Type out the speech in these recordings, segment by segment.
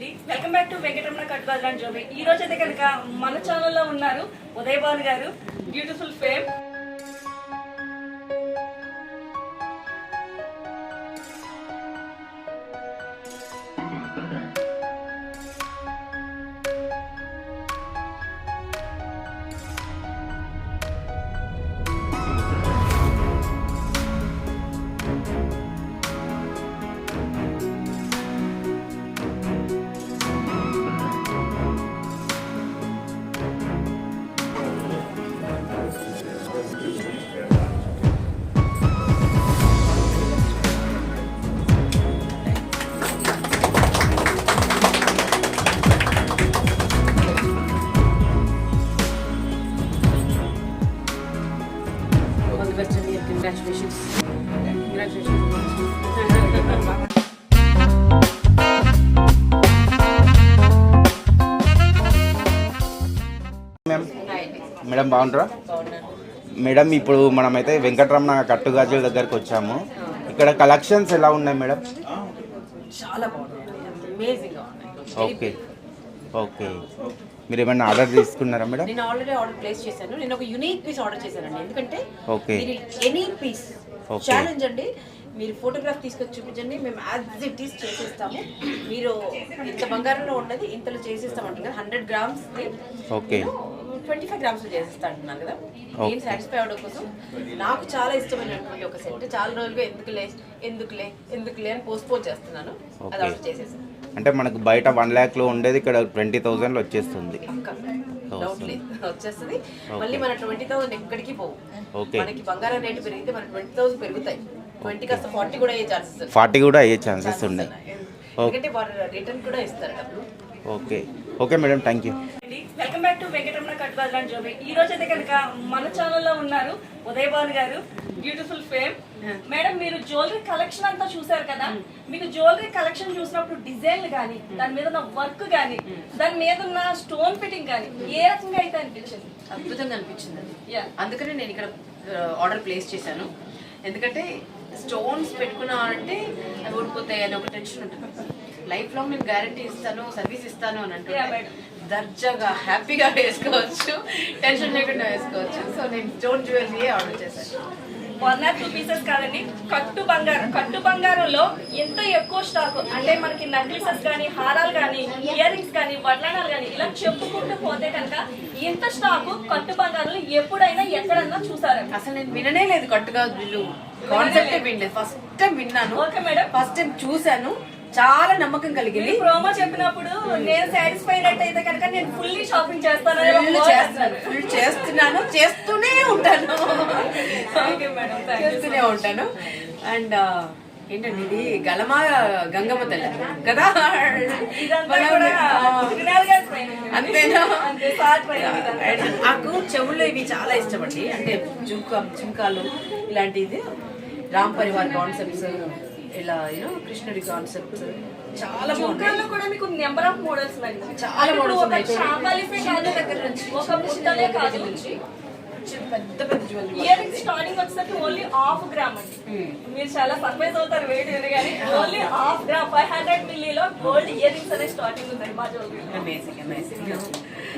Welcome back to Venkataramana Kattubaju and Jobi. ఈ రోజు అయితే కనుక మన ఛానల్లో ఉన్నారు Uday Bhanu garu, beautiful fame. Congratulations. Madam బాగుంటారా? మేడం ఇప్పుడు మనమైతే వెంకటరమణ కట్టుగాజుల దగ్గరకు వచ్చాము. ఇక్కడ కలెక్షన్స్ ఎలా ఉన్నాయి మేడం? చాలా బాగున్నాయి, అమేజింగ్ గా ఉన్నాయి. ఓకే ఓకే, మీరు ఏమైనా ఆర్డర్ తీసుకున్నారా మేడం? నేను ఆల్రెడీ ఆర్డర్ ప్లేస్ చేశాను. నేను ఒక యూనిక్ పీస్ ఆర్డర్ చేశానండి. ఎందుకంటే ఓకే, ఎనీ పీస్ ఛాలెంజ్ అండి. మీరు ఫోటోగ్రాఫ్ తీసుకొచ్చి చూపించండి, మేము యాజ్ ఇట్ ఈస్ చేసేస్తాము. మీరు ఇంత బంగారంలో ఉన్నది ఇంతలో చేసేస్తాం అంటున్నారు కదా. 100 grams ఓకే 25 grams చేసేస్తా అంటున్నాను కదా. నేను సాటిస్ఫై అవడం కోసం నాకు చాలా ఇష్టమైనటువంటి ఒక సెట్. చాలా రోజులుగా ఎందుకులే అని పోస్ట్పోన్ చేస్తున్నాను. అది ఆర్డర్ చేసేసాను. అంటే మనకు బయట 1 lakh లో ఉండేది ఇక్కడ 20,000 వచ్చేస్తుంది. వచ్చేస్తుంది. మళ్ళీ మన 20,000 ఎక్కడికి పోవు. ఓకే, మనకి బంగారం రేటు పెరిగితే మన 20,000 పెరుగుతాయి. 20 కాస్త 40 కూడా అయ్యే ఛాన్సెస్ 40 కూడా అయ్యే ఛాన్సెస్ ఉన్నాయి. ఎందుకంటే వారు రిటర్న్ కూడా ఇస్తారు డబ్బులు. Okay okay madam, thank you. Welcome back to Venkataramana Kattubaju and Jobi. ఈ రోజు అయితే కనుక మన ఛానల్లో ఉన్నారు Uday Bhanu garu, beautiful fame. Madam, మీరు జ్యువెలరీ కలెక్షన్ అంతా చూసారు కదా. మీకు జ్యువెలరీ కలెక్షన్ చూసినప్పుడు డిజైన్లు కానీ, దాని మీద ఉన్న వర్క్ కానీ, దాని మీద ఉన్న స్టోన్ ఫిట్టింగ్ కానీ ఏ రకంగా అయితే అనిపించింది? అద్భుతంగా అనిపించింది అండి. అందుకనే నేను ఇక్కడ ఆర్డర్ ప్లేస్ చేశాను. ఎందుకంటే స్టోన్స్ పెట్టుకున్నా అంటే అవి ఊడిపోతాయి అని ఒక టెన్షన్ ఉంటుంది. లైఫ్ లాంగ్ నేను గ్యారంటీ ఇస్తాను, సర్వీస్ ఇస్తాను అని అంటే దర్జాగా హ్యాపీగా వేసుకోవచ్చు, టెన్షన్ లేకుండా వేసుకోవచ్చు. సో నేను స్టోన్ జ్యువెలరీ ఆర్డర్ చేశాను. 1 or 2 pieces కాదండి, కట్టు బంగారంలో ఎంత ఎక్కువ స్టాక్ అంటే మనకి నెక్లెసెస్ కానీ, హారాలు కానీ, ఇయర్ రింగ్స్ కానీ, వడ్లానాలు కానీ ఇలా చెప్పుకుంటూ పోతే కనుక ఇంత స్టాక్ కట్టు బంగారంలో ఎప్పుడైనా ఎక్కడన్నా చూసారా? అసలు నేను విననే లేదు కట్టుగా వీళ్ళు కాన్సెప్ట్ వినలేదు. ఫస్ట్ టైం విన్నాను. ఓకే మేడం, ఫస్ట్ టైం చూసాను. చాలా నమ్మకం కలిగింది. ప్రోమో చెప్పినప్పుడు నేను సాటిస్ఫైడ్ అయితే కనుక నేను ఫుల్లీ షాపింగ్ చేస్తాను, ఫుల్ చేస్తున్నాను, చేస్తూనే ఉంటాను. అండ్ ఏంటండి ఇది గలమా గంగమ్మ తల్లి కదా, అంతేనా? నాకు చెవుల్లో ఇవి చాలా ఇష్టం అండి. అంటే చుంకాలు ఇలాంటిది, రామ్ పరివార్ కాన్సెప్ట్స్, ఇలా కృష్ణుడి కాన్సెప్ట్స్ చాలా బాగుంటాయి. కూడా మీకు నెంబర్ ఆఫ్ మోడల్స్ చాలా మోడల్స్ ఉన్నాయి. పెద్ద పెద్ద జ్యువెలరీ ఇయర్ రింగ్స్ స్టార్టింగ్ వచ్చేసరికి ఓన్లీ 1/2 గ్రామ్ అండి. మీరు చాలా సర్ప్రైజ్ అవుతారు వెయిట్ ఉంది కానీ ఓన్లీ 1/2 గ్రామ్ 500 మిల్లీలో గోల్డ్ ఇయర్ రింగ్స్ అనే స్టార్టింగ్ ఉంది మా జ్యువెలరీ. అమేజింగ్.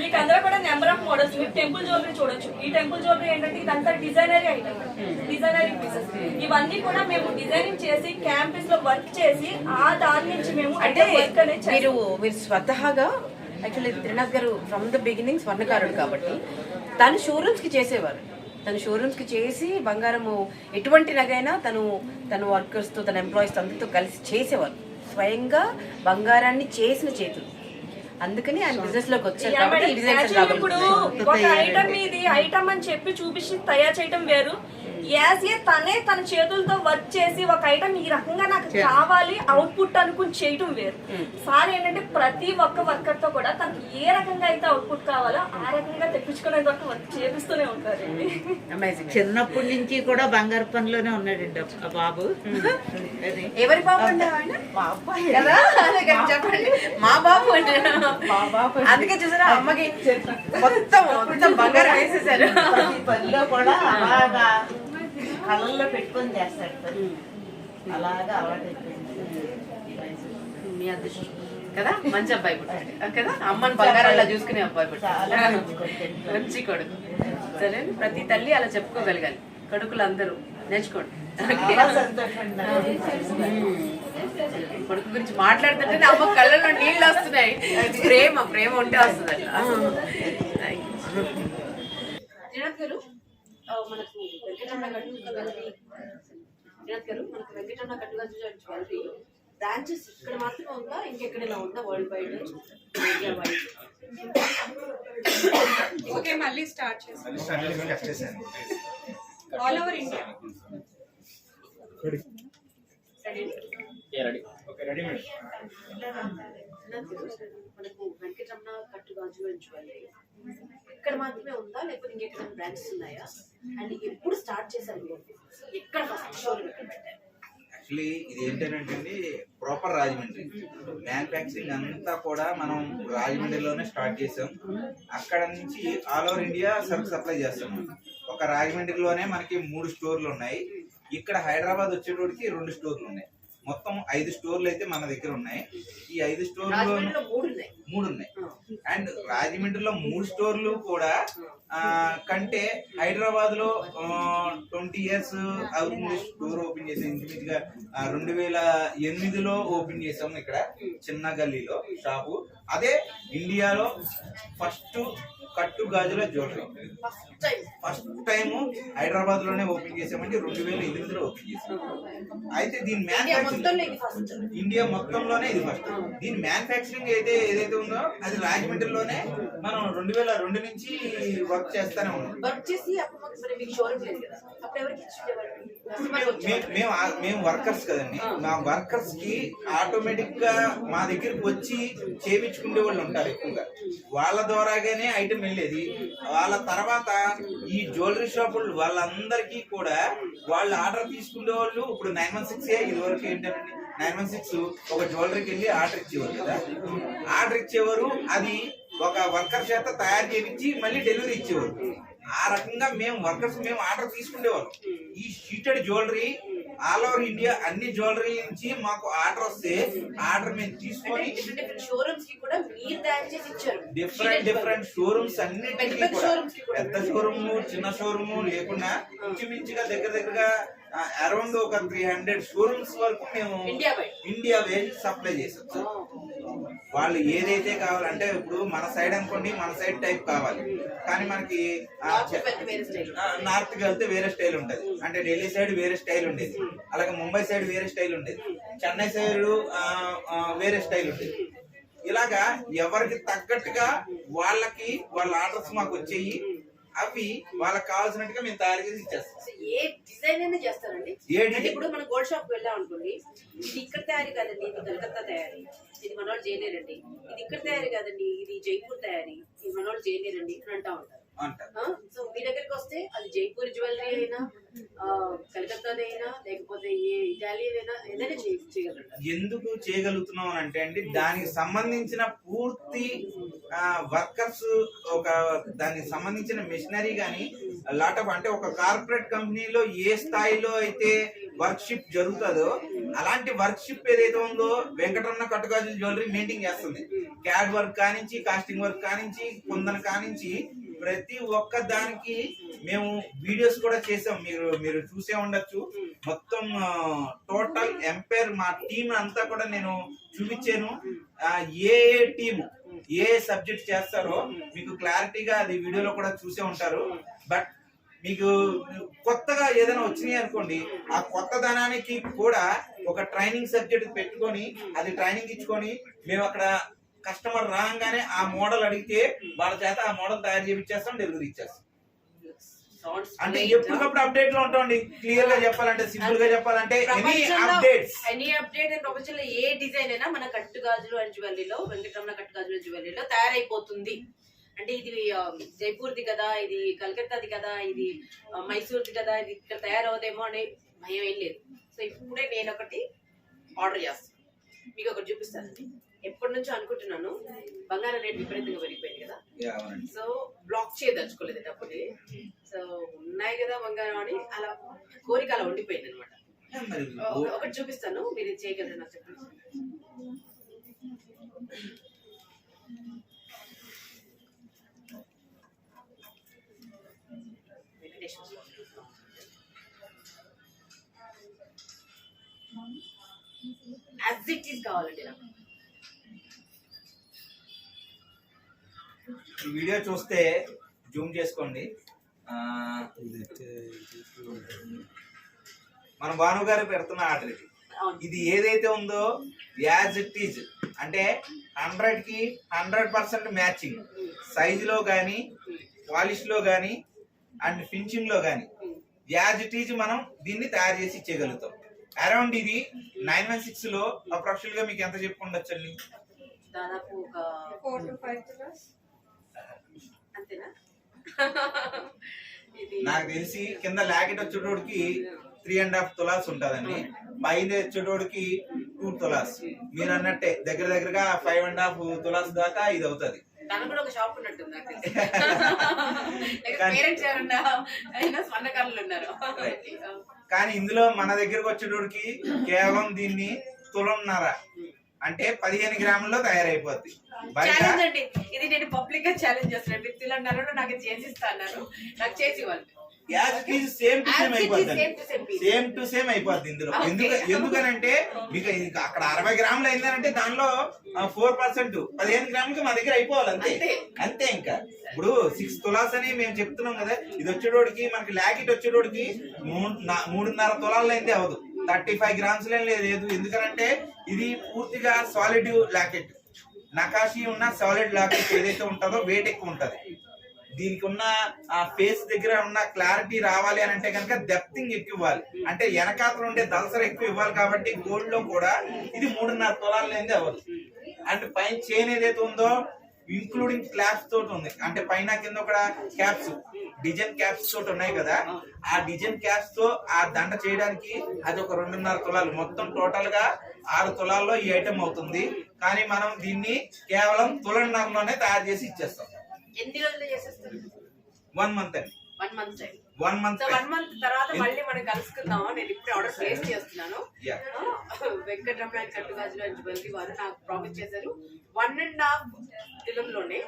మీకు అందరూ కూడా నెంబర్ ఆఫ్ మోడల్స్. మీరు టెంపుల్ జ్యువెలరీ చూడొచ్చు. ఈ టెంపుల్ జ్యువెలరీ ఏంటంటే ఇదంతా డిజైనరీ ఐటమ్, డిజైనరీ పీసెస్. ఇవన్నీ కూడా మేము డిజైనింగ్ చేసి క్యాంపస్ లో వర్క్ చేసి ఆ దాని నుంచి మేము అంటే మీరు స్వతహాగా యాక్చువల్లీ త్రినాథ్ గారు ఫ్రమ్ ద బిగినింగ్ స్వర్ణకారుడు కాబట్టి తను షోరూమ్స్ కి చేసేవారు. తను షోరూమ్స్ కి చేసి బంగారము ఎటువంటి నగైనా తన వర్కర్స్ తో, తన ఎంప్లాయీస్ తో అందరితో కలిసి చేసేవారు. స్వయంగా బంగారాన్ని చేసిన చేతులు. అందుకని ఆయన బిజినెస్ లోకి వచ్చారు కాబట్టి ఇప్పుడు ఒక ఐటమ్ ఇది ఐటమ్ అని చెప్పి చూపించి తయారు చేయడం వేరు. తన చేతులతో వర్క్ చేసి ఒక ఐటమ్ ఈ రకంగా నాకు కావాలి అవుట్పుట్ అనుకుని చేయటం వేరు. సార్ ఏంటంటే ప్రతి ఒక్క వర్కర్ తో కూడా తనకి ఏ రకంగా అయితే అవుట్పుట్ కావాలో ఆ రకంగా తెప్పించుకునే వరకు వర్క్ చేపిస్తూనే ఉంటారండి. చిన్నప్పటి నుంచి కూడా బంగారు పనిలోనే ఉన్నాడండి ఆ బాబు. ఎవరి బాబు అంటే చెప్పండి. మా బాబు అంటే అందుకే చూసారా అమ్మకి మొత్తం బంగారం వేసేసారు. పనిలో కూడా అలాగా కళ్ళల్లో పెట్టుకొని చేస్తాడు. అలాగా అలవాటు అయిపోయింది. మీ అదృష్టం. కదా, మంచి అబ్బాయి పుట్టాడు కదా, అమ్మని బంగారంలా చూసుకునే అబ్బాయి పుట్టాడు, మంచి కొడుకు. సరే, ప్రతి తల్లి అలా చెప్పుకోగలగాలి. కొడుకులు అందరూ నేర్చుకోండి. కొడుకు గురించి మాట్లాడుతుంటే అమ్మ కళ్ళలో నీళ్ళు వస్తున్నాయి. ప్రేమ ప్రేమ ఉంటే వస్తుంది అట్లా. శ్రీనాథ్ గారు, మనకు వెంకటరమణ కట్టుగాజులు బ్రాంచెస్ ఇక్కడ మాత్రమే ఉందా, ఇంకెక్కడైనా ఉందా world wide, India wide? Okay, మళ్ళీ స్టార్ట్ చేస్తాం. All over India. మనకు వెంకటరమణ కట్టుగాజులు ఇక్కడ మాత్రమే ఉందా, లేకపోతే ఇంకెక్కడ బ్రాంచెస్ ఉన్నాయా? అండ్ ఎప్పుడు స్టార్ట్ చేశారు, ఎక్కడ ఫస్ట్ షోరూమ్ ఎక్కడ పెట్టారు? యాక్చువల్లీ ఇది ఏంటంటే ప్రాపర్ రాజమండ్రి మ్యానుఫ్యాక్చరింగ్ అంతా కూడా మనం రాజమండ్రిలోనే స్టార్ట్ చేసాం. అక్కడ నుంచి ఆల్ ఓవర్ ఇండియా సరుకు సప్లై చేస్తాం. ఒక రాజమండ్రిలోనే మనకి 3 స్టోర్లు ఉన్నాయి. ఇక్కడ హైదరాబాద్ వచ్చేటోడికి 2 స్టోర్లు ఉన్నాయి. మొత్తం 5 స్టోర్లు అయితే మన దగ్గర ఉన్నాయి. ఈ 5 స్టోర్లు 3 ఉన్నాయి. అండ్ రాజమండ్రిలో 3 స్టోర్లు కూడా కంటే హైదరాబాద్ లో 20 years అవుతుంది స్టోర్ ఓపెన్ చేసాం. ఇంచుమించుగా 2008లో ఓపెన్ చేసాం ఇక్కడ చిన్న గల్లీలో షాపు. అదే ఇండియాలో ఫస్ట్ కట్టు గాజుల జ్యువెలరీ ఫస్ట్ టైం హైదరాబాద్ లోనే ఓపెన్ చేసామంటే 2008లో ఓపెన్ చేసాం. అయితే దీని మ్యానుఫ్యాక్చరింగ్ ఇండియా మొత్తంలోనే ఇది ఫస్ట్. దీని మ్యానుఫ్యాక్చరింగ్ ఏదైతే ఉందో అది రాజమండ్రిలోనే మనం 2002 నుంచి వర్క్ చేస్తానే ఉన్నాం. మేము వర్కర్స్ కదండి, మా వర్కర్స్ కి ఆటోమేటిక్ గా మా దగ్గరికి వచ్చి చేయించుకునే వాళ్ళు ఉంటారు ఎక్కువగా. వాళ్ళ ద్వారాగానే ఐటమ్ వెళ్ళేది. వాళ్ళ తర్వాత ఈ జ్యువెలరీ షాపులు వాళ్ళందరికీ కూడా వాళ్ళు ఆర్డర్ తీసుకునే వాళ్ళు. ఇప్పుడు 916 ఇది వరకు ఏంటంటే 916 ఒక జ్యువెలరీకి వెళ్ళి ఆర్డర్ ఇచ్చేవారు కదా. ఆర్డర్ ఇచ్చేవారు, అది ఒక వర్కర్ చేత తయారు చేయించి మళ్ళీ డెలివరీ ఇచ్చేవారు. ఆ రకంగా మేము వర్కర్స్ మేము ఆర్డర్ తీసుకునేవాళ్ళం. ఈ sheeted jewellery all over India అన్ని జ్యువెలరీ నుంచి మాకు ఆర్డర్ వస్తే ఆర్డర్ మేము తీసుకొని డిఫరెంట్ షోరూమ్స్ అన్నిటికీ కూడా పెద్ద షోరూమ్ చిన్న షోరూమ్ లేకుండా ఇంచుమించుగా దగ్గరగా అరౌండ్ ఒక 300 షోరూమ్స్ వరకు మేము ఇండియా వైడ్ సప్లై చేసాం సార్. వాళ్ళు ఏదైతే కావాలంటే ఇప్పుడు మన సైడ్ అనుకోండి, మన సైడ్ టైప్ కావాలి, కానీ మనకి నార్త్ కి వెళ్తే వేరే స్టైల్ ఉంటది. అంటే ఢిల్లీ సైడ్ వేరే స్టైల్ ఉండేది, అలాగే ముంబై సైడ్ వేరే స్టైల్ ఉండేది, చెన్నై సైడ్ వేరే స్టైల్ ఉండేది. ఇలాగా ఎవరికి తగ్గట్టుగా వాళ్ళకి వాళ్ళ ఆర్డర్స్ మాకు వచ్చేయి. అవి వాళ్ళకి కావాల్సినట్టుగా మేము తయారు చేసి ఇచ్చేస్తాం. ఏ డిజైన్ అయినా చేస్తారండి. ఇప్పుడు మనం గోల్డ్ షాప్ వెళ్ళాం అనుకోండి, ఇది ఇక్కడ తయారీ కాదండి, ఇది కలకత్తా తయారీ, ఇది మనోళ్ళు చేయలేరండి. ఇది ఇక్కడ తయారీ కాదండి, ఇది జైపూర్ తయారీ, ఇది మనోళ్ళు చేయలేరండి అని అంటా ఉంటారు. సో మీ దగ్గరికి వస్తే అది జైపూర్ జ్యువెలరీ అయినా కలకత్తాది అయినా లేకపోతే ఏ ఇటాలియన్ అయినా ఏదైనా చేయగలుగుతారు. ఎందుకు చేయగలుగుతున్నాం అంటే అండి, దానికి సంబంధించిన పూర్తి వర్కర్స్, దానికి సంబంధించిన మిషనరీ గానీ లాట్ ఆఫ్, అంటే ఒక కార్పొరేట్ కంపెనీలో ఏ స్థాయిలో అయితే వర్క్షిప్ జరుగుతుందో అలాంటి వర్క్షిప్ ఏదైతే ఉందో వెంకటరమణ కట్టుగాజుల జ్యువెలరీ మెయింటైన్ చేస్తుంది. క్యాడ్ వర్క్ కానించి, కాస్టింగ్ వర్క్ కానించి, కుందన్ కానించి ప్రతి ఒక్క దానికి మేము వీడియోస్ కూడా చేసాం. మీరు చూసే ఉండొచ్చు. మొత్తం టోటల్ ఎంపైర్ మా టీం అంతా కూడా నేను చూపించాను. ఏ టీం ఏ సబ్జెక్ట్ చేస్తారో మీకు క్లారిటీగా అది వీడియోలో కూడా చూసే ఉంటారు. బట్ మీకు కొత్తగా ఏదైనా వచ్చినాయి అనుకోండి, ఆ కొత్త ధనానికి కూడా ఒక ట్రైనింగ్ సబ్జెక్ట్ పెట్టుకొని అది ట్రైనింగ్ ఇచ్చుకొని మేము అక్కడ కస్టమర్ రాగానే ఆ మోడల్ అడిగితే వాళ్ళ చేత ఆ మోడల్ తయారు చేయించేస్తాం, డెలివరీ ఇచ్చేస్తాం. అంటే ఎప్పటికప్పుడు అప్డేట్ లో ఉంటామండి. క్లియర్ గా చెప్పాలంటే, సింపుల్ గా చెప్పాలంటే ఎనీ అప్డేట్ ప్రపంచంలో ఏ డిజైన్ అయినా మన కట్టుగాజులు అండ్ జ్యువెలరీలో, వెంకటరమణ కట్టుగాజులు జ్యువెలరీలో తయారైపోతుంది. అంటే ఇది జైపూర్ది కదా, ఇది కలకత్తాది కదా, ఇది మైసూర్ది కదా, ఇది ఇక్కడ తయారవుదేమో అనే భయం ఏం లేదు. సో ఇప్పుడే నేను ఒకటి ఆర్డర్ చేస్తాను, మీకు ఒకటి చూపిస్తానండి. ఎప్పటి నుంచో అనుకుంటున్నాను, బంగారం రేట్ విపరీతంగా పెరిగిపోయింది కదా, సో బ్లాక్ చేయదలుచుకోలేదు డబ్బుని. సో ఉన్నాయి కదా బంగారం అని అలా కోరిక అలా ఉండిపోయింది అనమాట. ఒకటి చూపిస్తాను, మీరు చేయగలరు నాకు చెప్పండి. యాజ్ ఇట్ ఈస్ కావాలండి నాకు. ఈ వీడియో చూస్తే జూమ్ చేసుకోండి. మన భాను గారు పెడుతున్న ఆర్డర్ ఇది. ఇది ఏదైతే ఉందో యాజ్ ఇట్ ఈజ్ అంటే 100కి 100% మ్యాచింగ్ సైజులో కానీ పాలిష్లో కానీ అండ్ ఫినిషింగ్లో కానీ యాజ్ ఇట్ ఈజ్ మనం దీన్ని తయారు చేసి ఇచ్చేయగలుగుతాం. అరౌండ్ ఇది 916లో అప్రాక్సిమేట్ గా మీకు ఎంత చెప్పుకుండొచ్చండి? దాదాపు ఒక 4 to 5 crores. అంతేనా? నాకు తెలిసి కింద లాకెట్ వచ్చేటోడికి 3.5 తులాస్ ఉంటదండి, పైన వచ్చేటోడికి 2 తులాస్. మీరు అన్నట్టే దగ్గర దగ్గరగా 5.5 తులాస్ దాకా ఇది అవుతుంది. తనకు కూడా ఒక షాప్ ఉన్నట్టుంది. పేరెంట్స్ ఎవరన్నా స్వర్ణకారులు ఉన్నారు. కానీ ఇందులో మన దగ్గరకు వచ్చేటోడికి కేవలం దీన్ని తులంన్నర అంటే 15 గ్రాముల్లో తయారైపోద్ది. ఛాలెంజ్ అండి ఇది, నేను పబ్లిక్ గా ఛాలెంజ్ చేస్తున్నాను. మీరు తిలన్నారు నాకు చేసిస్తా అన్నారు, నాకు చేసి ఇవ్వండి. సేమ్ టు సేమ్ అయిపోద్ది ఇందులో. ఎందుకనంటే మీకు అక్కడ 60 గ్రాములు అయిందనంటే దానిలో 4% 15 గ్రాములకి మా దగ్గర అయిపోవాలి అంతే. ఇంకా ఇప్పుడు 6 తులాస్ అని మేము చెప్తున్నాం కదా, ఇది వచ్చేటోడికి మనకి లాకెట్ వచ్చేటోడికి 3.5 తులాలు అయింది అవదు, 35 గ్రామ్స్ లేదు. ఎందుకనంటే ఇది పూర్తిగా సాలిడ్ లాకెట్. నకాషి ఉన్న సాలిడ్ లాకెట్ ఏదైతే ఉంటుందో వెయిట్ ఎక్కువ ఉంటది. దీనికి ఉన్న ఆ ఫేస్ దగ్గర ఉన్న క్లారిటీ రావాలి అని అంటే కనుక డెప్తింగ్ ఎక్కువ ఇవ్వాలి, అంటే వెనకాతలు ఉండే దళసర ఎక్కువ ఇవ్వాలి. కాబట్టి గోల్డ్ లో కూడా ఇది 3.5 తులాలు లేనిది అవ్వదు. అండ్ పైన చైన్ ఏదైతే ఉందో ఇంక్లూడింగ్ క్లాప్స్ తోటి ఉంది, అంటే పైన కింద ఒక క్యాప్స్ డిజైన్ క్యాప్స్ తోటి ఉన్నాయి కదా, ఆ డిజైన్ క్యాప్స్ తో ఆ దండ చేయడానికి అది ఒక 2.5 తులాలు. మొత్తం టోటల్ గా 6 తులాల్లో ఈ ఐటమ్ అవుతుంది. కానీ మనం దీన్ని కేవలం తులన్నరలోనే తయారు చేసి ఇచ్చేస్తాం. ఎన్ని రోజులు చేసేస్తారు? 1 మంత్ అండి. 1 మంత్ టైం. 1 మంత్. 1 మంత్ తర్వాత మళ్ళీ మనం కలుసుకుందాము. నేను ఇప్పుడు ఆర్డర్ ప్లేస్ చేస్తున్నాను. వెంకటరమణ కట్టుగాజులు అని జ్యువెలరీ వారు నాకు ప్రామిస్ చేశారు 1.5 తులంలోనే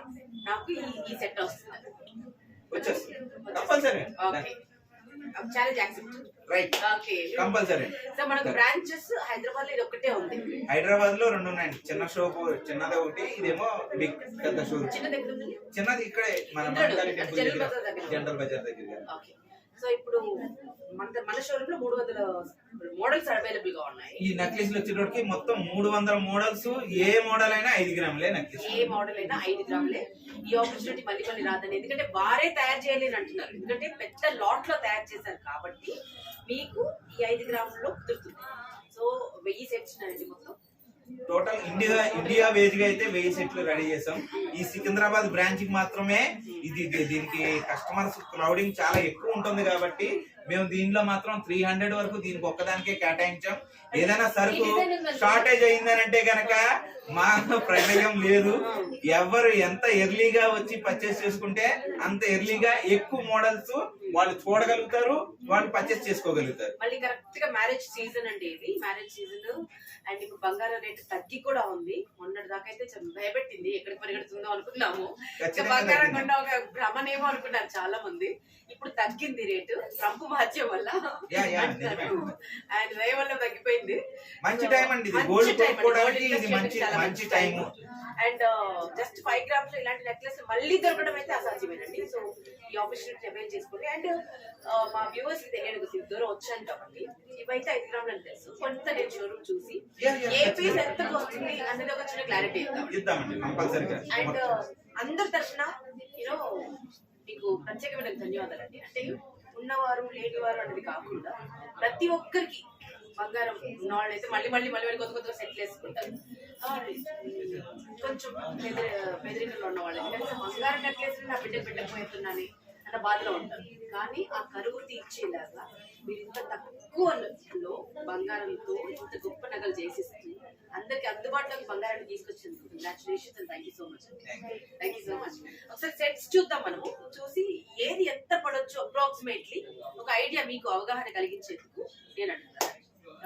నాకు ఈ సెట్ వస్తుంది. Challenge accept. Right. Okay, compulsory. So మనకు బ్రాంచెస్ హైదరాబాద్ లో ఇది ఒకటే ఉంది. హైదరాబాద్ లో 2 ఉన్నాయండి. చిన్న షోప్ చిన్నది ఒకటి, ఇదేమో బిగ్ పెద్ద షోప్. చిన్నది ఇక్కడే మన జనరల్ బజార్ దగ్గర. ఓకే, సో ఇప్పుడు మన షోరూమ్ లో 300 మోడల్స్ అవైలబుల్ గా ఉన్నాయి. ఈ నెక్లెస్ వచ్చేటోడికి మొత్తం 300 మోడల్స్. ఏ మోడల్ అయినా 5 గ్రాములే నెక్లెస్. ఏ మోడల్ అయినా 5 గ్రాములే. ఈ ఆపర్చునిటీ మళ్ళీ మళ్ళీ రాదని, ఎందుకంటే వారే తయారు చేయలేని అంటున్నారు. ఎందుకంటే పెద్ద లాట్ లో తయారు చేశారు కాబట్టి మీకు ఈ 5 గ్రాముల్లో కుదురుతుంది. సో 1000 సెట్స్ ఉన్నాయండి మొత్తం. టోటల్ ఇండియా వేజ్ గా అయితే 1000 సెట్లు రెడీ చేసాం. ఈ సికింద్రాబాద్ బ్రాంచ్ కి మాత్రమే దీనికి కస్టమర్స్ క్రౌడింగ్ చాలా ఎక్కువ ఉంటుంది కాబట్టి మేము దీనిలో మాత్రం 300 వరకు దీనికి ఒక్కదానికే కేటాయించాం. ఏదైనా సరుకు షార్టేజ్ అయిందనంటే గనక మా ప్రమేయం లేదు. ఎవరు ఎంత ఎర్లీగా వచ్చి పర్చేస్ చేసుకుంటే అంత ఎర్లీగా ఎక్కువ మోడల్స్ వాళ్ళు చూడగలుగుతారు, వాళ్ళు పర్చేస్ చేసుకోగలుగుతారు. మళ్ళీ కరెక్ట్ గా మ్యారేజ్ సీజన్ అండి ఇది, మ్యారేజ్ సీజన్. అండ్ ఇప్పుడు బంగారం రేటు తగ్గి కూడా ఉంది. మొన్నటి దాకా అయితే భయపెట్టింది, ఎక్కడికి పరిగెడుతుందో అనుకున్నాము. బంగారం కొండ ఒక భ్రమనేమో అనుకున్నారు చాలా మంది. ఇప్పుడు తగ్గింది రేటు ట్రంప్ మార్చే వల్ల, అండ్ రే వల్ల తగ్గిపోయింది. మంచి టైం అండి ఇది, గోల్డ్ కొనుక్కోవడానికి ఇది మంచి టైం. అండ్ జస్ట్ 5 గ్రామ్స్ ఇలాంటి నెక్లెస్ మళ్ళీ దొరకడం అయితే అసాధ్యమేనండి. సో ఈ ఆపర్చునిటీ అవైల్ చేసుకోండి. అండ్ మా వ్యూవర్స్ కి తెలియదు దూరం వచ్చాను కాబట్టి ఇవైతే 5 గ్రాములు అని తెలుసు. కొంత నేను షోరూమ్ చూసి ఏ పీస్ ఎంత వస్తుంది అనేది ఒక చిన్న క్లారిటీ ఇద్దామండి కంపల్సరీగా. అండ్ అందరి తరఫున యూనో మీకు ప్రత్యేకమైన ధన్యవాదాలండి. అంటే ఉన్నవారు లేనివారు అనేది కాకుండా ప్రతి ఒక్కరికి బంగారం ఉన్న వాళ్ళు అయితే మళ్ళీ మళ్ళీ మళ్ళీ కొత్త కొత్త సెట్లు వేసుకుంటారు. కొంచెం బెదిరికల్లో ఉన్న వాళ్ళు ఎందుకంటే బంగారం నెక్లెస్ నా బిడ్డ పెట్టకపోతున్నాను అన్న బాధలో ఉంటారు. కానీ ఆ కరువు తీర్చేలాగా మీరు ఇంత తక్కువలో బంగారంతో ఇంత గొప్ప నగలు చేసిస్తూ అందరికి అందుబాటులోకి బంగారాన్ని తీసుకొచ్చేందుకు congratulations and thank you so much అండి. Thank you so much. ఒకసారి సెట్స్ చూద్దాం, మనము చూసి ఏది ఎంత పడొచ్చు అప్రాక్సిమేట్లీ ఒక ఐడియా మీకు అవగాహన కలిగించేందుకు నేను అంటున్నాను.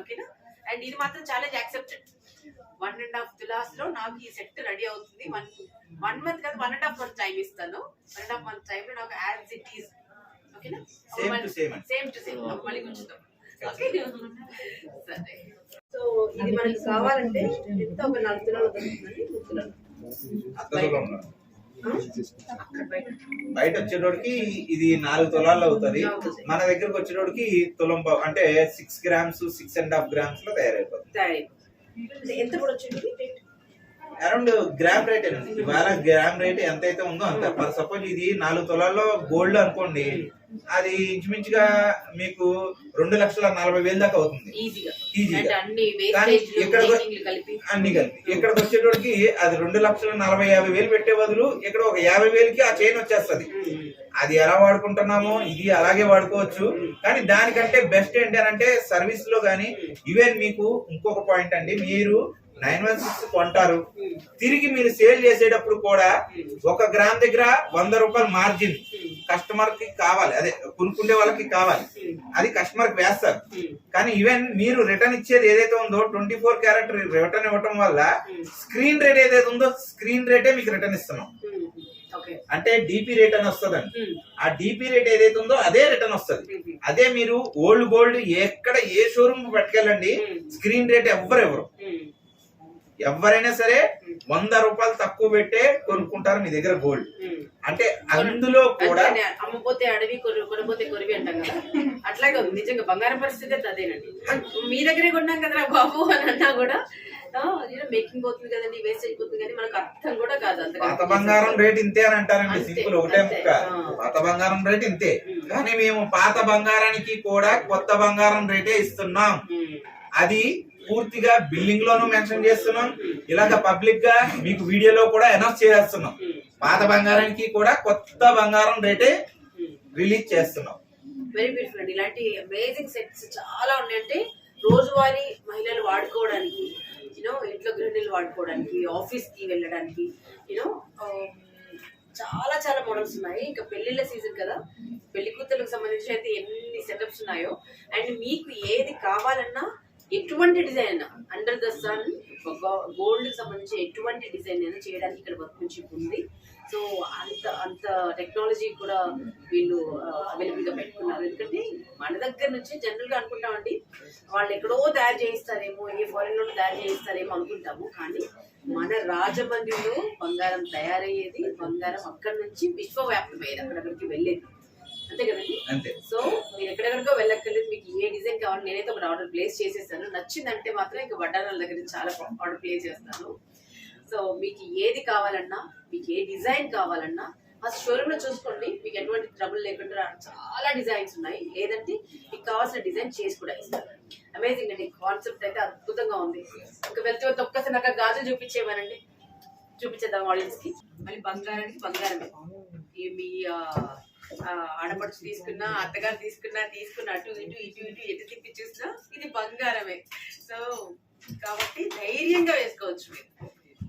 ఓకేనా? అండ్ ఇది మాత్రం ఛాలెంజ్ యాక్సెప్టెడ్. 1.5 తులాస్ లో నాకు ఈ సెట్ రెడీ అవుతుంది. 1 మంత్ కాదు 1.5 మంత్ టైం ఇస్తాను. 1.5 మంత్ టైం లో నాకు యాజ్ ఇట్ ఈస్ ఓకేనా, సేమ్ టు సేమ్ మళ్ళీ ఉంచుతాం. ఓకే సరే. సో ఇది మనకి కావాలంటే ఎంత ఒక 4 తులాలు దొరుకుతుందండి, 3 తులాలు బయట వచ్చేటోడికి ఇది 4 తులాలు అవుతుంది. మన దగ్గరకు వచ్చేటోడికి తులం అంటే 6 grams 6.5 grams లో తయారైపోతుంది. ఎంత కూడా వచ్చేది అరౌండ్ గ్రామ్ రేట్ అండి. ఇవాళ గ్రామ్ రేట్ ఎంత అయితే ఉందో అంత. ఫర్ సపోజ్ ఇది 4 తులాల్లో గోల్డ్ అనుకోండి, అది ఇంచుమించుగా మీకు 2,40,000 దాకా అవుతుంది ఈజీగా. కానీ ఇక్కడ అన్ని కలిపి ఇక్కడికి వచ్చేటోడికి అది 2,40,50,000 పెట్టే బదులు ఇక్కడ ఒక 50,000కి ఆ చైన్ వచ్చేస్తుంది. అది ఎలా వాడుకుంటున్నామో ఇది అలాగే వాడుకోవచ్చు. కానీ దానికంటే బెస్ట్ ఏంటంటే సర్వీస్ లో గానీ, ఈవెన్ మీకు ఇంకొక పాయింట్ అండి, మీరు 916 కొంటారు, తిరిగి మీరు సేల్ చేసేటప్పుడు కూడా 1 గ్రామ్ దగ్గర 100 రూపాయలు మార్జిన్ కస్టమర్ కి కావాలి, అదే కొనుక్కునే వాళ్ళకి కావాలి, అది కస్టమర్ కి వేస్తారు. కానీ ఈవెన్ మీరు రిటర్న్ ఇచ్చేది ఏదైతే ఉందో 24 క్యారెట్ రిటర్న్ ఇవ్వటం వల్ల స్క్రీన్ రేట్ ఏదైతే ఉందో స్క్రీన్ రేటే మీకు రిటర్న్ ఇస్తున్నాం. అంటే డిపి రేట్ అని వస్తుందండి. ఆ డిపి రేట్ ఏదైతే ఉందో అదే రిటర్న్ వస్తుంది. అదే మీరు ఓల్డ్ గోల్డ్ ఎక్కడ ఏ షోరూమ్ పట్టుకెళ్ళండి, స్క్రీన్ రేట్ ఎవరు ఎవరైనా సరే 100 రూపాయలు తక్కువ పెట్టే కొనుక్కుంటారు మీ దగ్గర గోల్డ్. అంటే అందులో కూడా అమ్మపోతే అడవి కొనపోతే కొరివి అంటాం కదా, అట్లాగే ఉంది నిజంగా బంగారం పరిస్థితి అదేనండి. మీ దగ్గరే కొన్నాం కదరా బాబు అని అన్నా కూడా మేకింగ్ పోతుంది కదండి, వేస్ట్ అయిపోతుంది, కానీ మనకు అర్థం కూడా కాదు. అంత పాత బంగారం రేట్ ఇంతే అని అంటారండి, సింపుల్ ఒకటే ముక్క. పాత బంగారం రేట్ ఇంతే, కానీ మేము పాత బంగారానికి కూడా కొత్త బంగారం రేటే ఇస్తున్నాం. అది పూర్తిగా బిల్డింగ్ లోనూ మెన్షన్ చేస్తున్నాం, ఇలాగ పబ్లిక్ గా మీకు వీడియోలో కూడా అనౌన్స్ చేస్తున్నాం. పాత బంగారానికి కూడా కొత్త బంగారం రేటే రిలీజ్ చేస్తున్నాం. వెరీ బ్యూటిఫుల్ అండి. ఇలాంటి అమేజింగ్ సెట్స్ చాలా ఉన్నాయంటే రోజువారీ మహిళలు వాడుకోవడానికి, యూనో ఇంట్లో గృహిణులు వాడుకోవడానికి, ఆఫీస్ కి వెళ్ళడానికి, యూనో చాలా చాలా మోడల్స్ ఉన్నాయి. ఇంకా పెళ్లిళ్ళ సీజన్ కదా, పెళ్లి కూతుర్లకు సంబంధించి అయితే ఎన్ని సెటప్స్ ఉన్నాయో. అండ్ మీకు ఏది కావాలన్నా ఎటువంటి డిజైన్ అయినా అండర్ ద సన్ గోల్డ్ కి సంబంధించి ఎటువంటి డిజైన్ అయినా చేయడానికి ఇక్కడ వర్క్మెన్షిప్ ఉంది. సో అంత టెక్నాలజీ కూడా వీళ్ళు అవైలబుల్ గా పెట్టుకున్నారు. ఎందుకంటే మన దగ్గర నుంచి జనరల్ గా అనుకుంటామండి, వాళ్ళు ఎక్కడో తయారు చేయిస్తారేమో, ఏ ఫారెన్ లో తయారు చేయిస్తారేమో అనుకుంటాము. కానీ మన రాజమండ్రిలో బంగారం తయారయ్యేది, బంగారం అక్కడి నుంచి విశ్వవ్యాప్తమయ్యేది, అక్కడికి వెళ్ళేది, అంతే కదండి. సో మీరు ఎక్కడెక్కడికో వెళ్ళక్కర్లేదు. మీకు ఏ డిజైన్ కావాలి, నేనైతే ఒకటి ఆర్డర్ ప్లేస్ చేసేస్తాను. నచ్చిందంటే మాత్రం ఇంకా వడ్డానాల దగ్గర నుంచి చాలా ఆర్డర్ ప్లేస్ చేస్తాను. సో మీకు ఏది కావాలన్నా, మీకు ఏ డిజైన్ కావాలన్నా ఫస్ట్ షోరూమ్ లో చూసుకోండి. మీకు ఎటువంటి ట్రబుల్ లేకుండా చాలా డిజైన్స్ ఉన్నాయి. లేదంటే మీకు కావాల్సిన డిజైన్ చేసి కూడా ఇస్తారు. అమేజింగ్ అండి, కాన్సెప్ట్ అయితే అద్భుతంగా ఉంది. ఇంకా వెళ్తే ఒక్కసారి నాకు గాజులు చూపించేవారండి, చూపించేద్దాం ఆడియన్స్ కి. మళ్ళీ బంగారానికి బంగారమే. మీ ఆడపడుచు తీసుకున్నా, అత్తగారు తీసుకున్నా అటు ఇటు ఎటు తిప్పి చూసినా ఇది బంగారమే. సో కాబట్టి ధైర్యంగా వేసుకోవచ్చు మీరు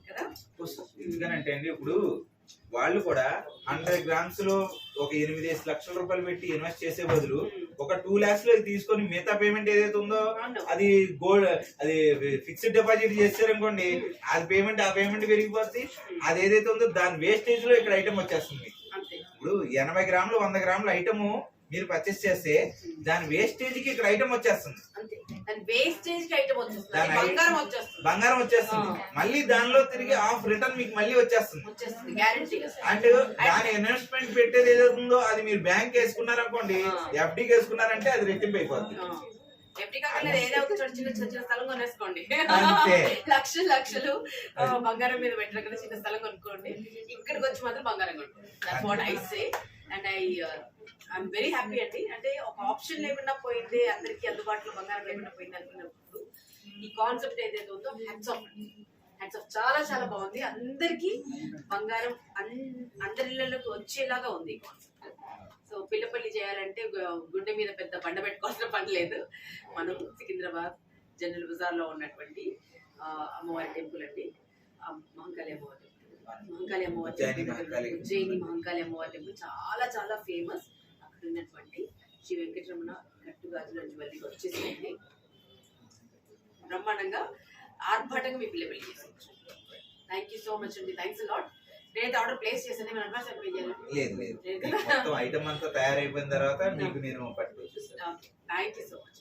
కదా. ఎందుకనంటే అండి, ఇప్పుడు వాళ్ళు కూడా 100 grams లో ఒక 8 లక్షల రూపాయలు పెట్టి ఇన్వెస్ట్ చేసే బదులు ఒక 2 lakhs లో తీసుకొని మిగతా పేమెంట్ ఏదైతే ఉందో అది గోల్డ్, అది ఫిక్స్డ్ డిపాజిట్ చేస్తారనుకోండి, అది పేమెంట్ ఆ పేమెంట్ పెరిగిపోతుంది. అది ఏదైతే ఉందో దాని వేస్టేజ్ లో ఇక్కడ ఐటమ్ వచ్చేస్తుంది. ఇప్పుడు 80 గ్రాములు 100 గ్రాముల ఐటమ్ మీరు పర్చేస్ చేస్తే దాని వేస్టేజ్ కి ఇక్కడ ఐటమ్ వచ్చేస్తుంది, బంగారం వచ్చేస్తుంది. మళ్ళీ దానిలో తిరిగి హాఫ్ రిటర్న్ మీకు మళ్ళీ వచ్చేస్తుంది. అండ్ దాని ఇన్వెస్ట్మెంట్ పెట్టేది ఏదైతే ఉందో అది మీరు బ్యాంక్ వేసుకున్నారనుకోండి, ఎఫ్డీకి వేసుకున్నారంటే అది రెట్టింపు అయిపోతుంది. చిన్న స్థలం కొనేసుకోండి, లక్షలు బంగారం మీద పెట్టిన చిన్న స్థలం కొనుక్కోండి. ఇక్కడికి వచ్చి మాత్రం బంగారం కొనుక్కోండి. That's what I say. And I'm very happy అండి. అంటే ఒక ఆప్షన్ లేకుండా పోయింది, అందరికి అందుబాటులో బంగారం లేకుండా పోయింది అనుకున్నప్పుడు ఈ కాన్సెప్ట్ ఏదైతే ఉందో హ్యాట్స్ ఆఫ్ చాలా చాలా బాగుంది. అందరికి బంగారం అందరి ఇళ్లలోకి వచ్చేలాగా ఉంది ఈ కాన్సెప్ట్. సో పిల్లపల్లి చేయాలంటే గుండె మీద పెద్ద బండ పెట్టుకోవాల్సిన పని లేదు. మనం సికింద్రాబాద్ జనరల్ బజార్ లో ఉన్నటువంటి అమ్మవారి టెంపుల్ అండి, మహంకాళి అమ్మవారి ఉజ్జయిని మహంకాళి అమ్మవారి టెంపుల్ చాలా చాలా ఫేమస్. అక్కడ ఉన్నటువంటి శ్రీ వెంకటరమణ కట్టు గాజుల జ్యువెలరీ వచ్చేసింది బ్రహ్మాండంగా. ఆర్భాటంగా మీ పిల్ల పెళ్లి చేసుకోవచ్చు. థ్యాంక్ యూ సో మచ్ అండి, థ్యాంక్స్ లాట్. నేనైతే ఆర్డర్ ప్లేస్ చేశాను, నేను అడ్వాన్స్ పే చేయాలి. లేదు లేదు, మొత్తం ఐటమ్ అంతా తయారైపోయిన తర్వాత మీకు నేను పట్టుకొచ్చేస్తాను. Thank you so much.